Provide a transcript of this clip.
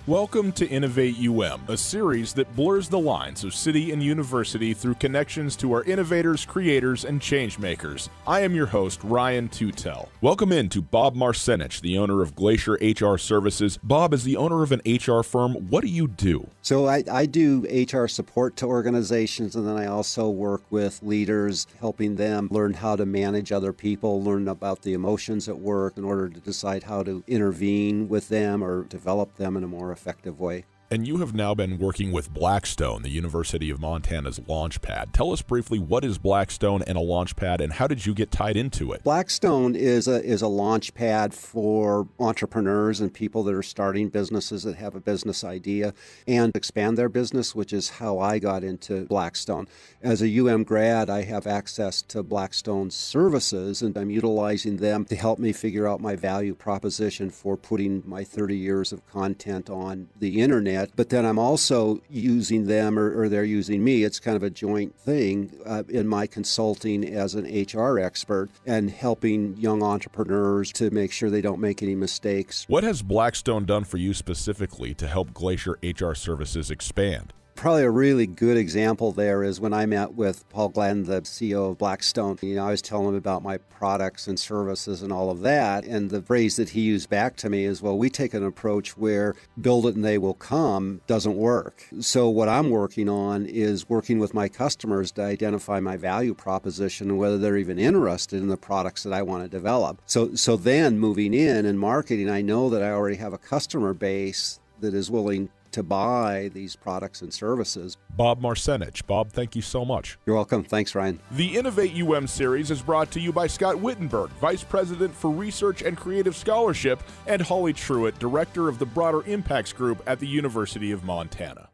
Welcome to innovateUM, a series that blurs the lines of city and university through connections to our innovators, creators, and changemakers. I am your host, Ryan Tootell. Welcome in to Bob Marsenich, the owner of Glacier HR Services. Bob is the owner of an HR firm. What do you do? So I do HR support to organizations, and then I also work with leaders, helping them learn how to manage other people, learn about the emotions at work in order to decide how to intervene with them or develop them in a more effective way. And you have now been working with Blackstone, the University of Montana's Launchpad. Tell us briefly, what is Blackstone and a Launchpad, and how did you get tied into it? Blackstone is a launchpad for entrepreneurs and people that are starting businesses that have a business idea and expand their business, which is how I got into Blackstone. As a UM grad, I have access to Blackstone's services, and I'm utilizing them to help me figure out my value proposition for putting my 30 years of content on the internet. But then I'm also using them, or they're using me. It's kind of a joint thing in my consulting as an HR expert and helping young entrepreneurs to make sure they don't make any mistakes. What has Blackstone done for you specifically to help Glacier HR Services expand? Probably a really good example there is when I met with Paul Glenn, the CEO of Blackstone. I was telling him about my products and services and all of that. And the phrase that he used back to me is, well, we take an approach where build it and they will come doesn't work. So what I'm working on is working with my customers to identify my value proposition and whether they're even interested in the products that I want to develop. So then moving in and marketing, I know that I already have a customer base that is willing to buy these products and services. Bob Marsenich. Bob, thank you so much. You're welcome. Thanks, Ryan. The innovateUM series is brought to you by Scott Wittenberg, Vice President for Research and Creative Scholarship, and Holly Truitt, Director of the Broader Impacts Group at the University of Montana.